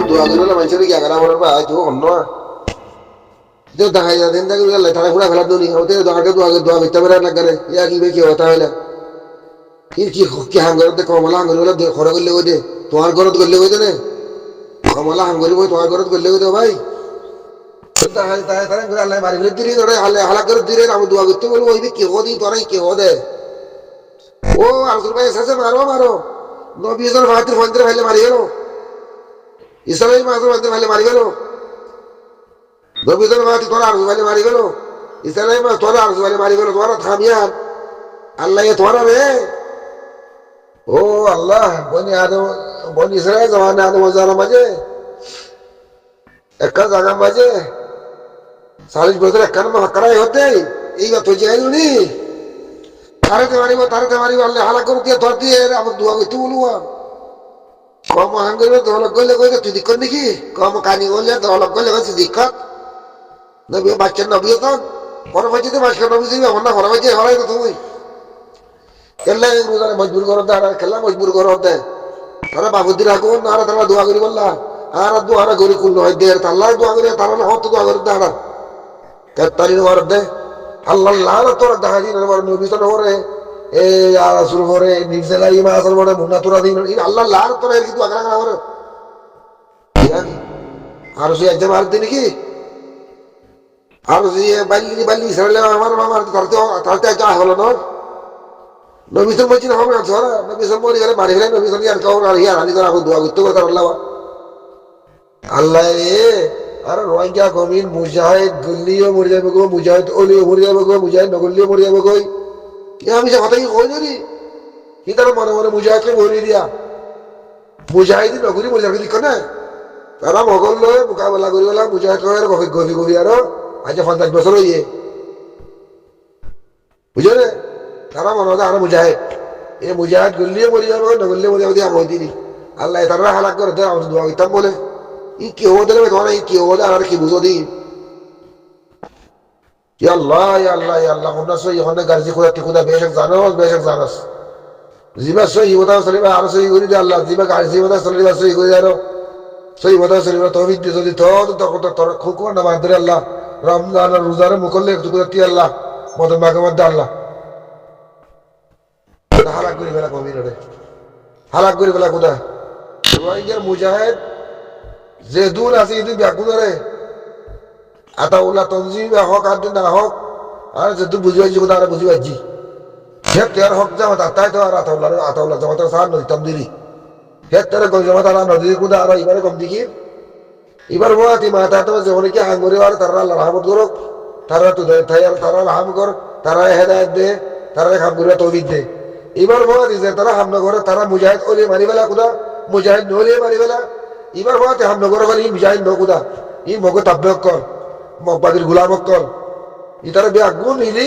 দোয়া করে মানুষের কি আগারা মনে পায় তো অন্য যে দেখা যায় দিন থেকে লেখাটা পুরা ফেলা দৌড়ি ওতে দোয়াকে দোয়া করতে পারে না করে ইয়া কি বে কি হতা হইলা কি কি কি হাঙ্গর দে কমলা হাঙ্গর বলে খরা করলে ওই দে তোমার ঘরত করলে ওই দে কমলা হাঙ্গরি বই তোমার ঘরত করলে ওই দে ভাই তাই তাই তাই করে আল্লাহ মারি ফেলে দিলি ধরে হালা করে দিলে আমি দোয়া করতে বলবো ওই কে হদি তোরাই কে হদে ও আলকুর ভাই এসেছে মারো মারো নবীজন ফাতির ফন্দের ফেলে মারি গেল ইসরাইল মাসুর ফন্দের ফেলে মারি গেল নবীজন ফাতি তোরা আরজু ফেলে মারি গেল ইসরাইল মাস তোরা আরজু ফেলে মারি গেল তোরা থামিয়ান আল্লাহ তোরা রে ও আল্লাহ বনি আদম বনি ইসরাইল জমানে আদম ওজার মাঝে একটা জায়গা মাঝে 40 বছর একখান হাকারাই হতে এই কথা যাইনি তারতে মারিব আল্লাহ হালা করে দিয়ে ধর দিয়ে আমার দোয়া করতে বলবো কম হাঙ্গরে দলক গলে কইলে তুই দিক নাকি কম কানি গলে দলক গলে কইছে দিক্কত নবী বাচ্চা নবী তো পরবাজিতে বাচ্চা নবী দিবে না পরবাজি হরাই তো তুই কেল্লা রোজারে মজবুর করো দাঁড়া কেল্লা মজবুর করো দে তারা বাবুদি রাখো না তারা দোয়া করি বললা আর দোয়া করি কুল হয় দে আল্লাহ দোয়া করি তারা না হত দোয়া করি দাঁড়া তারিন ওর দে আল্লাহ লাল তোর দেখা দিন নবী তো ওরে এ রাসূল ওরে নিজলা ইমা আসল বড় মুনা তোরা দিন আল্লাহ লাল তোর এর কি আগরা ওরে আর সে একদম আর দিন কি আর যে বালি সরলে আমার মামার তারতে যা হলো না নবী তো বলছেন হবে না ধরা নবী সব মরে গেলে বাড়ি গেলে নবী আর কাউ আর হিয়ার আনি করা দোয়া করতে করে আল্লাহ আল্লাহ রে আর রোহিঙ্গা কমিন মুজাহিদ গুল্লিও মরে যাবে গো মুজাহিদ ওলিও মরে যাবে গো মুজাহিদ নগলিও মরে যাবে গো আমি সে কথা কি কই নি কি তার মনে মনে মুজাহিদকে মরে দিয়া মুজাহিদ নগরী মরে যাবে দিক না তারা মগল লয় মোকাবেলা করি গেলাম মুজাহিদ গলি গলি আর আজ 50 বছর হইয়ে বুঝলে তারা মনে হয় আর মুজাহিদ এ মুজাহিদ গুল্লিও মরে যাবে নগলিও মরে যাবে আমি দিনি আল্লাহ তারা হালাক করে দেয় আমার দোয়া করতাম বলে ই কি হতে দেবে তোমার এই কি হলে আর কি বুঝো দিন আল্লাহ আল্লাহ আল্লাহ এখানে গার্জি খুদা বেশক জানোস জিবা সহি কথা চলিবা আর সহি করে দিয়ে আল্লাহ জিবা গার্জি কথা চলিবা সহি করে আরো সহি কথা চলিবা তৌফিক দিয়ে যদি তোর খুব নামাজ ধরে আল্লাহ রমজান রোজার মুখলে একটু করে দিয়ে আল্লাহ মদন বাগের মধ্যে আল্লাহ হালাক করে ফেলা কবি রে হালাক করে ফেলা কোথা রোহিঙ্গার মুজাহিদ যে দূর আছে ইদু ব্যাকুদারে আতাউল্লাহ তনজিম হক আর না হক আর যে তুই বুঝবাইছি কোথা আর বুঝবাইছি হে তের হক জামা তাই তো আর আতাউল্লাহ জামা তার সার নদী তমদিরি হে তের জামা তারা নদী কোথা আর এবারে কম দেখি এবার বাতি মাথা তো যেমন কি আঙ্গুরি আর তারা আল্লাহ রহমত করুক তারা তো তারা হাম কর তারা হেদায়ত দে তারা হাম করে তৌফিক দে এবার বাতি যে তারা হাম না করে তারা মুজাহিদ ওলি মারি বেলা কোথা মুজাহিদ নলি মারি বেলা এবার বাতে হাম নগর বলে ই মুজাহিদ ন কোথা ই মগো তাবক কর মগবাদির গুলামক কর ই তারা বে আগুন ইলি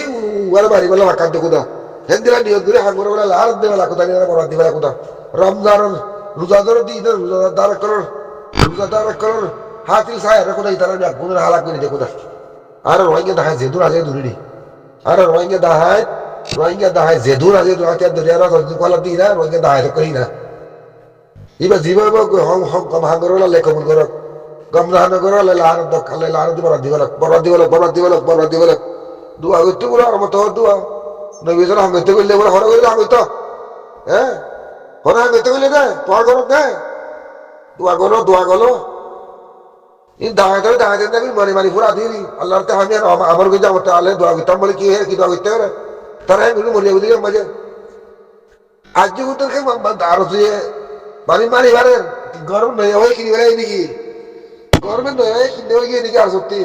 ওয়ার মারি বেলা মাকাত কোথা হেন দিলা নিয়ত করে হাম করে বেলা লাল দে বেলা কোথা নিরা বরাদ দি বেলা কোথা রমজান রোজাদার দি রোজাদার কর হাতিল সাহেব কোথা ই তারা বে আগুন হালাক করে দে কোথা আর রোহিঙ্গা দাহায় জেদুর আছে দূরি আর রোহিঙ্গা দাহায় জেদুর আছে দুরাতে দরিয়ারা কলা দি না রোহিঙ্গা দাহায় তো কই না এবার জীবন হম হম কম হাঙ্গর লে কবুল করক গম রাহান করো লে লাহান দখালে লাহান দি বরাদ দিবলক দুয়া করতে বলো আর মত দুয়া নবী জন হাঙ্গতে কইলে বলে হরা কইলে হাঙ্গত হ্যাঁ হরা হাঙ্গতে কইলে দে তোর করক দে দোয়া করো ইন দাহায় দেবি মারি পুরা দিলি আল্লাহর তে আমি আমার কই যাব তাহলে দোয়া করতাম বলে কি হে কি দোয়া করতে হবে তারা এগুলো মরিয়া বুঝি মাঝে আজ যে উত্তরকে আরো তুই মারি বারে গরম নয় হয়ে কিনি বেড়াই নাকি গরমে নয় হয়ে কিনে হয়ে গিয়ে নাকি আর সত্যি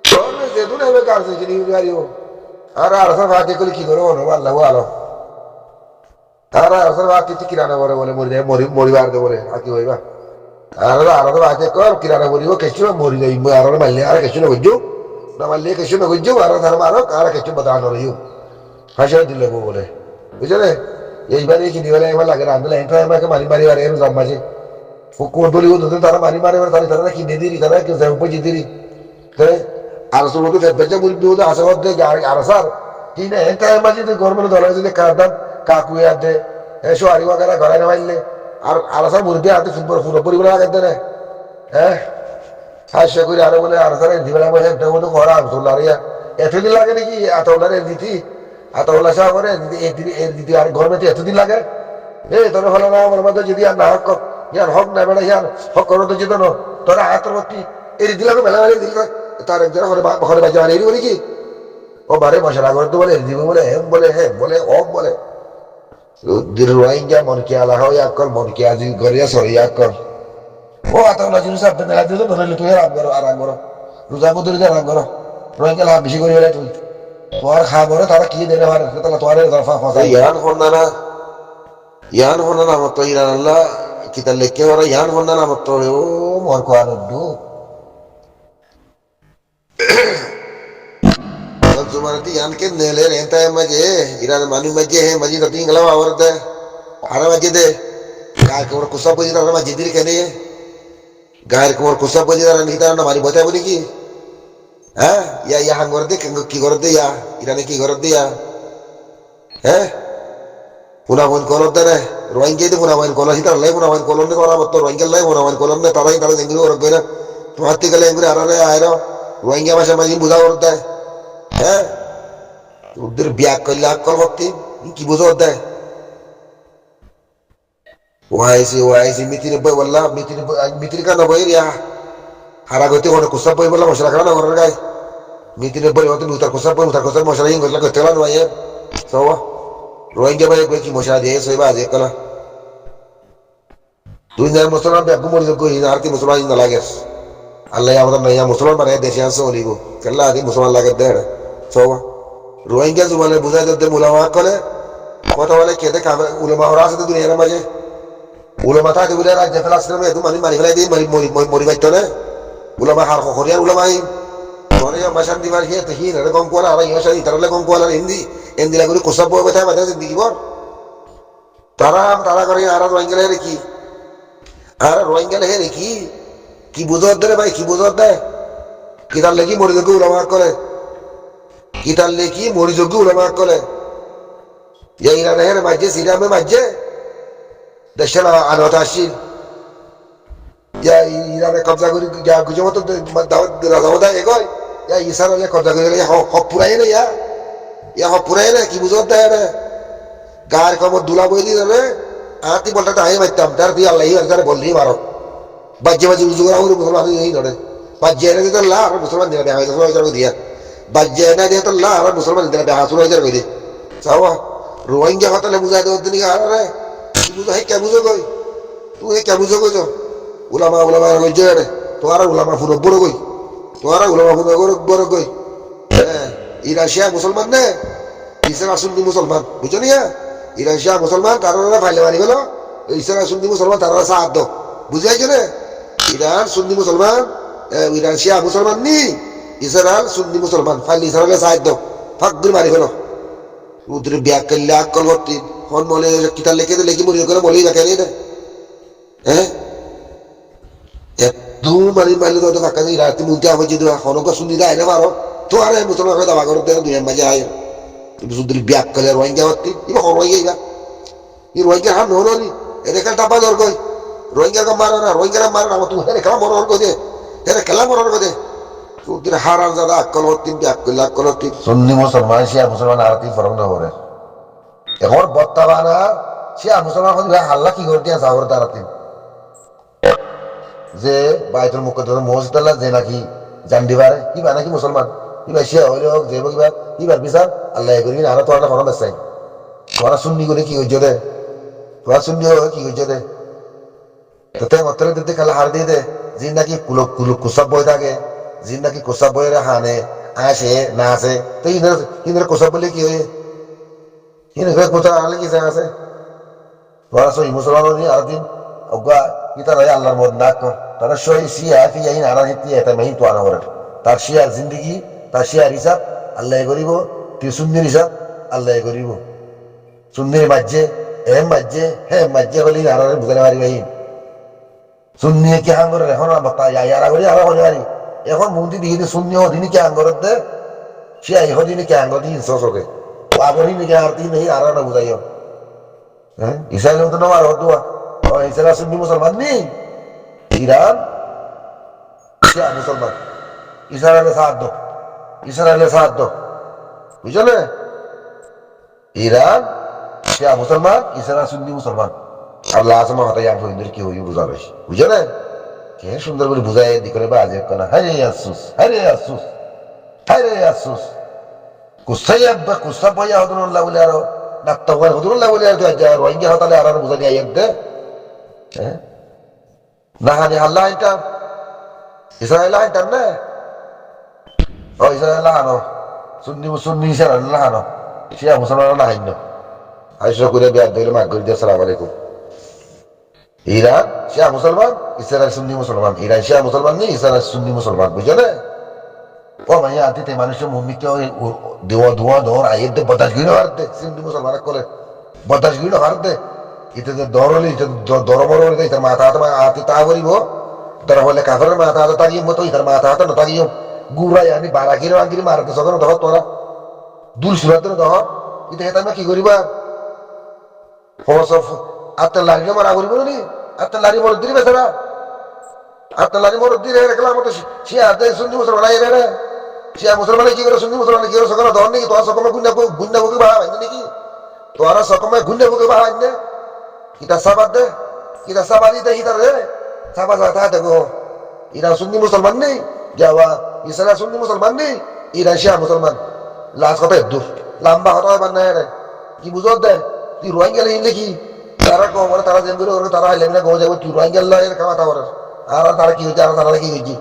গরমে যেহেতু নেবে কারছে কিনি গাড়িও আর আরসার ভাত করলে কি করবো আল্লাহ আলো আর আরসার ভাত কিরানা করে বলে মরিবার দে বলে আর কি হইবা আর আরো ভাত কর কিরানা মরিব কেসু মরি যাই আর মারলে আর কেসু না বুঝছো না মারলে কেসু না বুঝছো আর ধর্ম আরো আর কেসু বাদানো রইও হাসা দিলে বলে বুঝলে এইবারে কিনি বেলা এবার লাগে রাঁধলে এন্ট্রা আমাকে মারি বারে এর জন্মাছে কোন দলি হতো তারা মারি তারা কিনে দিলি তারা কেউ পয়সা দিলি আর সব তো বেচা মুরগি হতো আশাবাদ দে আর স্যার কি না এন্ট্রা মাঝে গরমের দল হয়েছে কারদাম কাকু দে এসো আরি ওয়াগারা ঘরে না মারলে আর আলাসা মুরগি হাতে পুরো পরিবার আগে দেয় হ্যাঁ হাস্য করে আরো বলে আর স্যার দিবেলা বসে একটা মতো করা আবদুল্লাহ রিয়া এতদিন লাগে নাকি আতউল্লাহ এর দিতি আতউল্লাহ সাহেব করে এর দিতি আর ঘর মেতে এতদিন লাগে তোর হলো না আমার মধ্যে যদি আর না হক ইয়ার হক না বেড়া ইয়ার হক করো তো যেত না তোরা হাতের ভর্তি এর দিলাম মেলা মেলে দিল তার একজন ঘরে বাজে মানে এরি বলি কি ও বারে মশলা করে তো বলে দিব বলে হেম বলে হ্যাঁ বলে অফ বলে রোহিঙ্গা মন কে আলা হয় কর মন কে আজি গরিয়া সরিয়া কর ও আতউল্লাহ জিনিস আপনি না দিলে ধরে তুই আরাম করো রোজা মধ্যে আরাম করো রোহিঙ্গা লাভ বেশি করে হলে তুই তোমার খাবো তারা কি দেবে আমার তোমার yan honna na matto iran alla kita lekke wara yan honna na matto o mor ko anuddu zumarati yan ke nele renta maje iran manu maje he maji tati ngala awarde ara maje de ka ko kusa boji ara maje dir kene gair ko kusa boji ara nita na mari bota boli ki ha ya hangor de ki gorde ya iran ki gorde ya he পুনাবান কলর দেয় রোহিঙ্গা দিয়ে পুনাবান colour হিতার লাই পুনাবান colour নে করা মতো রোহিঙ্গা লাই পুনাবান colour নে তারাই তারা এঙ্গুরি ওর কইনা তোমার থেকে গেলে এঙ্গুরি আরারে আয়রো রোহিঙ্গা ভাষা মাঝি বুঝা ওর দেয় হ্যাঁ ওদের বিয়া করলে আকল ভক্তি কি বুঝো ওর দেয় ওয়াইসি মিতির বই বললা মিতির কান বই রিয়া হারা গতি ওনে কুসব বই বললা মশলা খানা ওর গায় মিতির বই হতে উতার কুসব মশলা ইং গলা কইতে লান ওয়াই সওয়া রোহিঙ্গা ভাই কি মশা দিয়ে সইবা আজ কলা দুনিয়ার মুসলমান বেগু মরি যোগ্য আর কি মুসলমান না লাগে আল্লাহ আমাদের নয়া মুসলমান বানায় দেশে আসে অলিব কেলা আগে মুসলমান লাগে দেড় সবা রোহিঙ্গা জুমানে বুঝাই দিতে মুলামা করে কথা বলে কেটে কামে উলামা ওরা আছে দুনিয়ার মাঝে উলামা থাকে বলে রাজ্য ফেলাশ্রমে এত মানি মারি ফেলাই দিয়ে মরি বাইতো না উলামা হার খরিয়ার উলামাই ধরে মাসান দিবার খেয়ে দেখি রে কম কোলা আর ইয়া সাই তারলে কম কোলা হিন্দি এন্দিলা করে কোসব বই বেথা বাদে জিন্দেগি বর তারা করে আর রোহিঙ্গা রে কি আর রোহিঙ্গা রে কি বুঝত দে ভাই কি বুঝত দে কিতার লেখি মরি যোগ্য উলামা করে কিতার লেখি মরি যোগ্য উলামা করে এই ইরান হে মাঝে সিরিয়ামে মাঝে দেশের আনত আসিল ইয়া ইরানে কবজা করে যা গুজমত রাজা এগোয় ইয়া ইসরায়েলে কবজা করে হক পুরাই না ইয়া হক পুরাই না কি বুঝত দেয় রে গায়ের খবর দুলা বই দিয়ে দেবে আতি বলটা তাই মারতাম তার দিয়ে আল্লাহ তার বললি মারো বাজ্যে বাজ্যে উজু করা হলে মুসলমান এই ধরে বাজ্যে এনে দিতে লা আর মুসলমান দিলে দেখা হয়েছে দিয়া বাজ্যে এনে দিয়ে তো লা আর মুসলমান দিলে দেখা শুরু হয়েছে কই চাওয়া রোহিঙ্গা হতালে বুঝাই দেওয়ার দিন আরে কি বুঝো হে কে বুঝো কই তুই হে কে বুঝো কইছ উলামা কইছ রে তোরা উলামা ফুরো বড় কই তোরা উলামা ফুরো বড় কই হ্যাঁ ইরাশিয়া মুসলমান নে ইসরা সুন্নি মুসলমান বুঝছো নিয়া ইরাশিয়া মুসলমান তারা ফাইলে মারি গেল ইসরা সুন্নি মুসলমান তারা সাহায্য দাও বুঝাইছো রে ইরান সুন্নি মুসলমান ইরান শিয়া মুসলমান নি ইসরায়েল সুন্নি মুসলমান ফাইলে ইসরায়েলের সাহায্য ফাঁক করে মারি গেল উদ্রে ব্যাগ করলে আকল ভর্তি হন মলে কিতাব লেখে লেখি মরি করে মলি রাখে নি হ্যাঁ এত মারি তো ফাঁকা নেই রাতে মুলতে হবে যদি হনকা শুনি দেয় না মারো তো আরে মুসলমান দাবা করো দুই মাঝে আয় শুধু ব্যাগ করলে রোহিঙ্গা ভর্তি এবার রোহিঙ্গা এই রোহিঙ্গা হাম নহনি এদেরকে ডাবা দর কই রোহিঙ্গা মারো না রোহিঙ্গা মারো না তুমি হেরে খেলা মরর কই দে হেরে খেলা মরর কই দে তোদের হারাম জাদা আকল ভর্তি ব্যাগ করলে আকল ভর্তি সুন্নি মুসলমান শিয়া মুসলমান আর কি ফরক না করে এখন বর্তমানা শিয়া মুসলমান আল্লাহ কি করে দিয়া যাওয়ার তারাতে যে বাইতুল মুকদ্দাস মসজিদ আল্লাহ যে নাকি জান দিবারে কিবা নাকি মুসলমান কিবা শিয়া হইলে হোক যে কিবা কিবার বিচার আল্লাহ করি আর তো একটা ফরম আছে তোরা সুন্নি করে কি হইছে রে তোরা সুন্নি হয়ে কি হইছে রে তাতে মতলে দিতে কালা হার দিয়ে দে যে নাকি কুসব বই থাকে যে নাকি কুসব বইয়ের হানে আসে না আসে তো ইনার কুসব বলে কি হয়ে ইনার কোথা আলে কি আছে তোরা সই মুসলমান আর দিন অজ্ঞা ইতা রায় আল্লাহর মত না কর তারা সই শিয়া ফিয়া ইন আরা হিতি এটা মেহি তো আনা করে তার শিয়ার জিন্দগি তার শিয়ার হিসাব আল্লাহ করিব তুই সুন্নির হিসাব আল্লাহ করিব সুন্নির মাঝে মাঝে বলি আরা বুঝাতে পারি ভাই সুন্নি কি হাঙ্গর এখন ইয়ারা করি আরা হলে পারি এখন মুন্দি দিয়ে শূন্য দিনই কে আঙ্গরত দে শিয়া হদিনই কে আঙ্গর দিন সকে আগরিনি কে আর দিন নেই আরা না বুঝাইও হ্যাঁ ইসরায়েল তো না আর হদুয়া ইসরায়েল সুন্নি মুসলমান নেই ইরান শিয়া মুসলমান, ইসরায়েলে সাহায্য, ইসরায়েলে সাহায্য, বুঝছো না? ইরান শিয়া মুসলমান, ইসরায়েল সুন্নি মুসলমান। আল্লাহ আজমা হতাই আফরিদের কি হই বুঝাবে, বুঝছো না? কে সুন্দর করে বুঝাই দি করে বাজে কোনা, হারে আফসোস, হারে আফসোস, হারে আফসোস। কুসাই আব্বা কুসা বইয়া হদুল্লাহ বলে আরো নাত্তা হয় হদুল্লাহ বলে আর রোহিঙ্গা হতালে আর বুঝানি আইয়াক দে, হ্যাঁ না হানি আল্লাহ এটা ইসরায়েল আইতাম না, ও ইসরায়েল আনো সুন্নি সুন্নি ইসরায়েল আনো, শিয়া মুসলমান না হাইন্য আইসা করে বিয়ার ধরে মাগ করে দিয়ে সালাম আলাইকুম। ইরান শিয়া মুসলমান, ইসরায়েল সুন্নি মুসলমান, ইরান শিয়া মুসলমান নেই, ইসরায়েল সুন্নি মুসলমান, বুঝছো না? ও ভাইয়া আনতে মানুষের মুমিকে দেওয়া ধোয়া ধর আইয়ের দে বদাস গিয়ে হারতে সুন্নি মুসলমান করলে বদাস গিয়ে হারতে এটা যে দর হলে দর বড় হলে তার মাথা হাতে আতে তা করিব তারা হলে কাফের মাথা হাতে তাগিয়ে মতো তার মাথা হাতে না তাগিয়ে গুড়াই আনি বাড়া গিরে আঙ্গিরি মারতে সকালে ধর তোরা দূর সুরাতে ধর এটা হেতা আমি কি করিবা আত্মার লাড়ি মারা করিব নি আত্মার লাড়ি মরদ দিলি বেচারা আত্মার লাড়ি মরদ দিলে রাখলাম মতো সে হাতে সুন্নি মুসলমান আই রে সে মুসলমানে কি করে সুন্নি মুসলমানে কি করে সকালে ধর নাকি তোরা সকমে গুন্ডা গুন্ডা বুকে বাহা হয় নাকি তোরা সকমে গুন্ডা বুকে বাহা হয় না kita sahabat deh, kita sahabat itu kita deh, sahabat sahabat itu, Iran Sunni Musalman nih, Jawa, Israel Sunni Musalman nih, Iran Shia Musalman, last kata itu, lamba kata apa nih, ki bujot deh, di Rohingya ini ki, tara kau mana tara jembiru orang tara hilang kau jago di Rohingya lah ini kau tahu orang, orang tara ki jago tara ki gaji,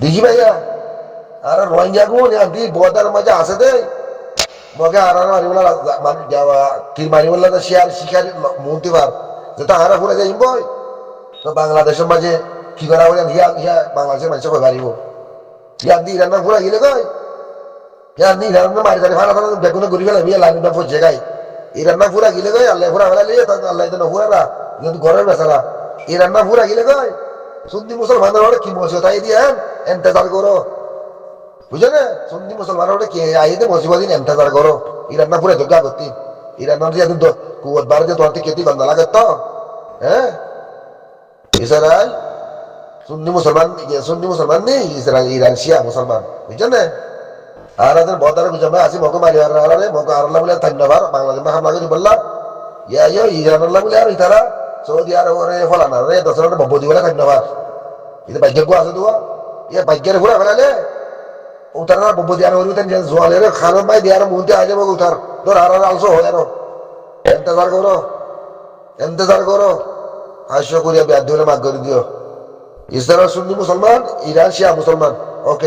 diji bhaiya, orang Rohingya kau nih anti border macam ase deh. মগে আরানো আরিবলা মানে যাওয়া তীর মারিবলা তো শিয়ার শিকার মন্ত্রী বার যেটা হারা ফুরে যাই বই তো বাংলাদেশের মাঝে কি করা বলে হিয়া হিয়া বাংলাদেশের মানুষ কই পারিব ইয়া দি রান্না ফুরা গেলে কই ইয়া দি রান্না মারি ধরে ফালা ফালা বেগুনে ঘুরি গেলে বিয়া লাইন ফো জায়গায় এই রান্না ফুরা গেলে কই আল্লাহ ফুরা ফেলা লিয়ে তো আল্লাহ তো ফুরা না কিন্তু ঘরের বেচারা এই রান্না ফুরা গেলে কই সুন্নি মুসলমানদের ওরে কি মসজিদ তাই দিয়ে ইন্তজার করো বুঝো না সুন্নি মুসলমানরা কে আইতে মুসিবদিন ইন্তজার করো ইরান না পুরো জগা করতি ইরান না যে তো কুয়াত বারে যে তোরতে কেতি বান্দা লাগে তো হ্যাঁ ইসরায়েল সুন্নি মুসলমান নেই ইসরায়েল ইরান শিয়া মুসলমান বুঝছো না আর আদের বদার গুজমে আসি মকো মারি আর আরে মকো আরলা বলে ধন্যবাদ বাংলাদেশ মা হামলা করি বললা ইয়া ইয়া ইরান আল্লাহ বলে আর ইতারা সৌদি আরব রে ফলানা রে দশরা ববদি বলে ধন্যবাদ এটা ভাগ্য আছে দুয়া ইয়া ভাগ্যের পুরা ফেলালে উতারা ববদি আর ওরিতেন যে জোয়ালের খানো পাই দিয়ার মুন্তে আজে বগ উতার তোর আর আলসো হয় আর ইন্তজার করো হাস্য করিয়া ব্যাধ হলে মাগ করে দিও ইসরায়েল সুন্নি মুসলমান ইরান শিয়া মুসলমান ওকে